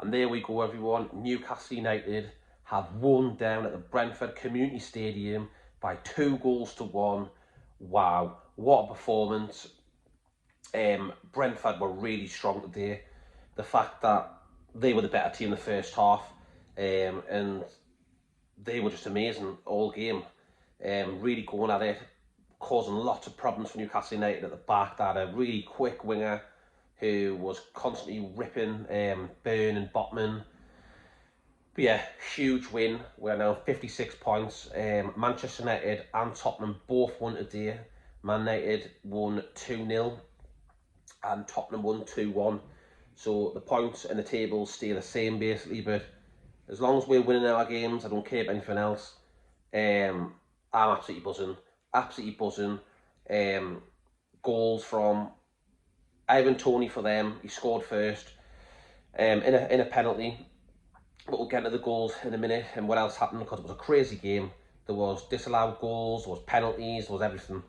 And there we go, everyone. Newcastle United have won down at the Brentford Community Stadium by 2-1. Wow, what a performance. Brentford were really strong today. The fact that they were the better team in the first half, and they were just amazing all game. Really going at it, causing lots of problems for Newcastle United at the back. They had a really quick winger who was constantly ripping Burn and Botman. But yeah, huge win. We're now 56 points. Manchester United and Tottenham both won today. Man United won 2-0 and Tottenham won 2-1. So the points and the table stay the same basically, but as long as we're winning our games, I don't care about anything else. I'm absolutely buzzing. Absolutely buzzing. Goals from Ivan Toney for them. He scored first in a penalty. But we'll get to the goals in a minute and what else happened, because it was a crazy game. There was disallowed goals, there was penalties, there was everything.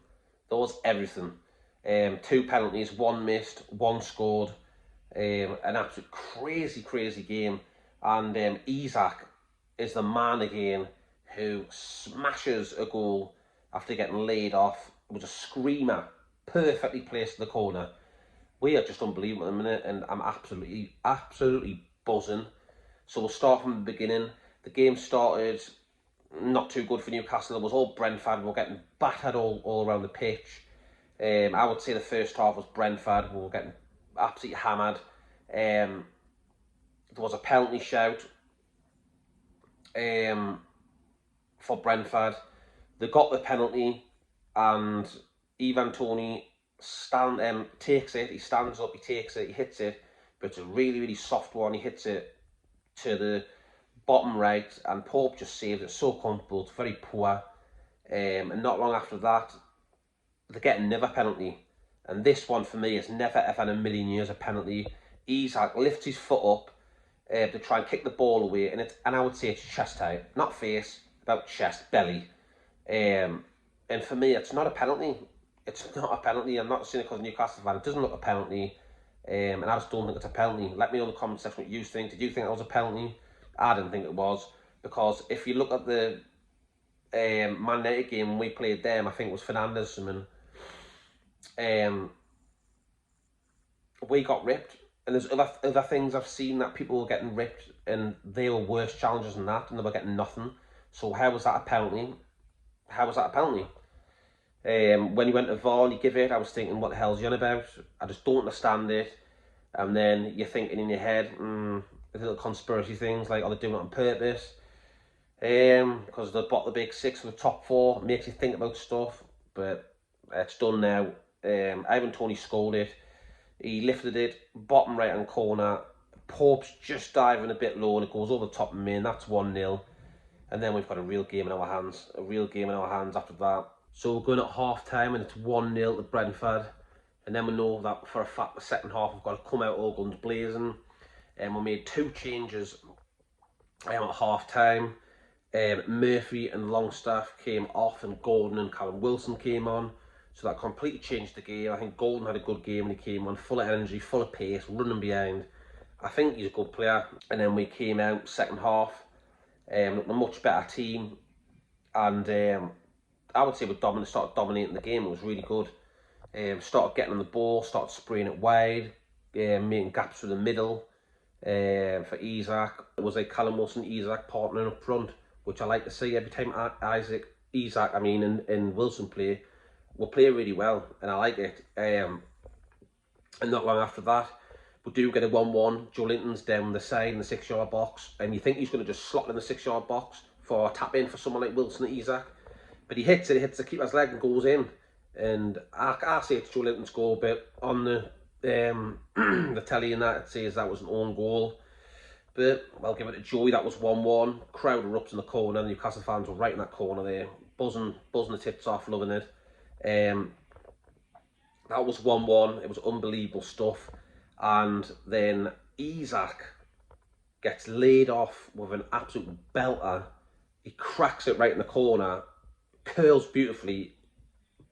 There was everything. 2 penalties, 1 missed, 1 scored. An absolute crazy game. And Isak is the man again who smashes a goal after getting laid off. It was a screamer, perfectly placed in the corner. We are just unbelievable at the minute, and I'm absolutely buzzing. So we'll start from the beginning. The game started not too good for Newcastle. It was all Brentford. We were getting battered all around the pitch. I would say the first half was Brentford. We were getting absolutely hammered. There was a penalty shout for Brentford. They got the penalty, and Ivan Toney takes it. He stands up, he takes it, he hits it, but it's a really soft one. He hits it to the bottom right, and Pope just saved it so comfortable. It's very poor. And not long after that, they get another penalty. And this one for me is never ever in a million years a penalty. Isak lifts his foot up to try and kick the ball away, and I would say it's chest high, not face, about chest, belly. And for me, it's not a penalty. It's not a penalty. I'm not saying it because Newcastle fan. It doesn't look a penalty. And I just don't think it's a penalty. Let me know in the comment section what you think. Did you think that was a penalty? I didn't think it was, because if you look at the Man United game when we played them, I think it was Fernandes, and we got ripped. And there's other things I've seen that people were getting ripped, and they were worse challenges than that, and they were getting nothing. So how was that a penalty? How was that a penalty? When he went to VAR and he give it, I was thinking, what the hell's he on about? I just don't understand it. And then you're thinking in your head, little conspiracy things like, are they doing it on purpose? Because they bought the big 6 for the top 4, makes you think about stuff. But it's done now. Ivan Toney scored it. He lifted it, bottom right hand corner. Pope's just diving a bit low, and it goes over the top of me, and that's 1-0. And then we've got a real game in our hands. A real game in our hands after that. So we're going at half time, and it's 1-0 to Brentford. And then we know that for a fact the second half we've got to come out all guns blazing. And we made 2 changes at half time. Murphy and Longstaff came off, and Gordon and Callum Wilson came on. So that completely changed the game. I think Gordon had a good game when he came on, full of energy, full of pace, running behind. I think he's a good player. And then we came out second half, looking a much better team. And I would say we started dominating the game. It was really good. Started getting on the ball, started spraying it wide, making gaps through the middle for Isak. It was like Callum Wilson, Isak partnering up front, which I like to see every time Isak and Wilson play. We'll play really well, and I like it. And not long after that, we do get a 1-1. Joe Linton's down the side in the 6-yard box, and you think he's going to just slot in the 6-yard box for a tap in for someone like Wilson and Isak. But he hits the keeper's leg and goes in. And I say it's Joe Linton's goal, but on the the telly and that, it says that was an own goal. But I'll give it to Joey. That was 1-1. Crowd erupts in the corner. The Newcastle fans were right in that corner there, buzzing the tits off, loving it. That was 1-1. It was unbelievable stuff. And then Isak gets laid off with an absolute belter. He cracks it right in the corner, curls beautifully,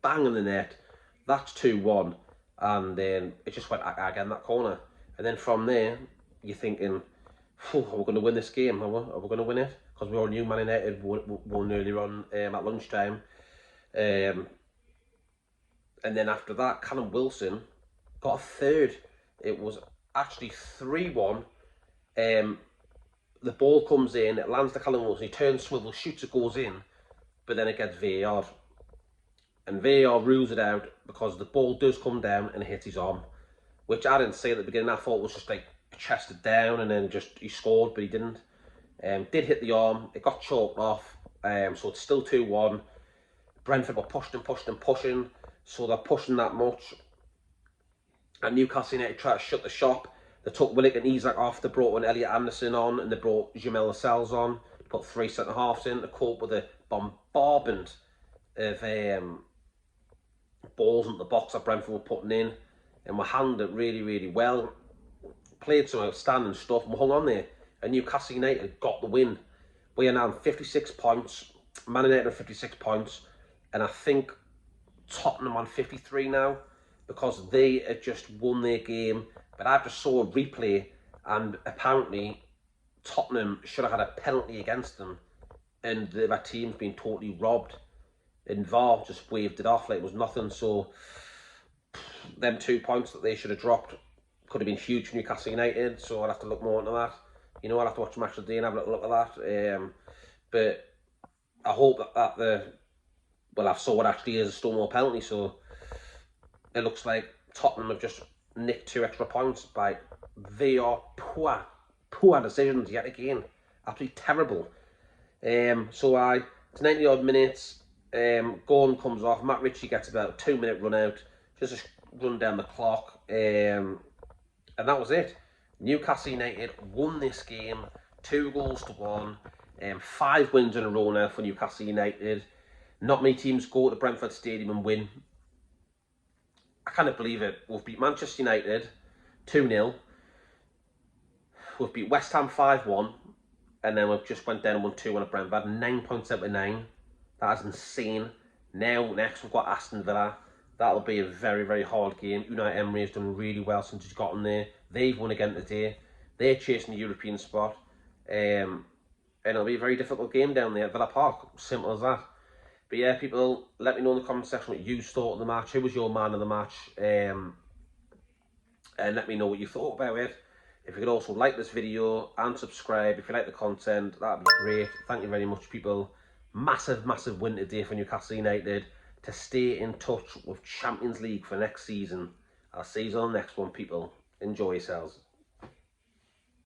bang in the net. That's 2-1. And then it just went again that corner. And then from there, you're thinking, are we going to win this game? Are we going to win it? Because we all knew Man United won earlier on at lunchtime. And then after that, Callum Wilson got a third. It was actually 3-1. The ball comes in, it lands to Callum Wilson, he turns, swivels, shoots, it goes in, but then it gets VAR. And VAR rules it out because the ball does come down and hit his arm, which I didn't see at the beginning. I thought it was just like chested down and then just he scored, but he didn't. Did hit the arm, it got chalked off, so it's still 2-1. Brentford were pushing, so they're pushing that much. And Newcastle United tried to shut the shop. They took Willock and Isak off, they brought Elliot Anderson on, and they brought Gimme on, put 3 centre-halves in to cope with the bombardment of balls into the box that Brentford were putting in, and we handled it really, really well. Played some outstanding stuff, and we hung on there. And Newcastle United got the win. We are now on 56 points, Man United on 56 points, and I think Tottenham on 53 now, because they had just won their game. But I just saw a replay, and apparently Tottenham should have had a penalty against them, and their team's been totally robbed. And VAR just waved it off like it was nothing. So them 2 points that they should have dropped could have been huge for Newcastle United. So I'll have to look more into that. You know, I'll have to watch the match of the day and have a little look at that. But I hope well, I've saw what actually is a Stonewall penalty. So it looks like Tottenham have just nicked 2 extra points by their poor decisions yet again. Absolutely terrible. So it's 90 odd minutes. Gordon comes off. Matt Ritchie gets about a 2-minute run out. Just a run down the clock. And that was it. Newcastle United won this game 2-1. 5 wins in a row now for Newcastle United. Not many teams go to Brentford Stadium and win. I can't believe it. We've beat Manchester United 2-0. We've beat West Ham 5-1. And then we've just went down and won 2-1 at Brentford. 9 points out of 9. That is insane. Now, next we've got Aston Villa. That'll be a very, very hard game. Unai Emery has done really well since he's gotten there. They've won again today. They're chasing the European spot. And it'll be a very difficult game down there at Villa Park. Simple as that. But yeah, people, let me know in the comment section what you thought of the match. Who was your man of the match? And let me know what you thought about it. If you could also like this video and subscribe if you like the content, that'd be great. Thank you very much, people. Massive, massive win today for Newcastle United to stay in touch with Champions League for next season. I'll see you on the next one, people. Enjoy yourselves.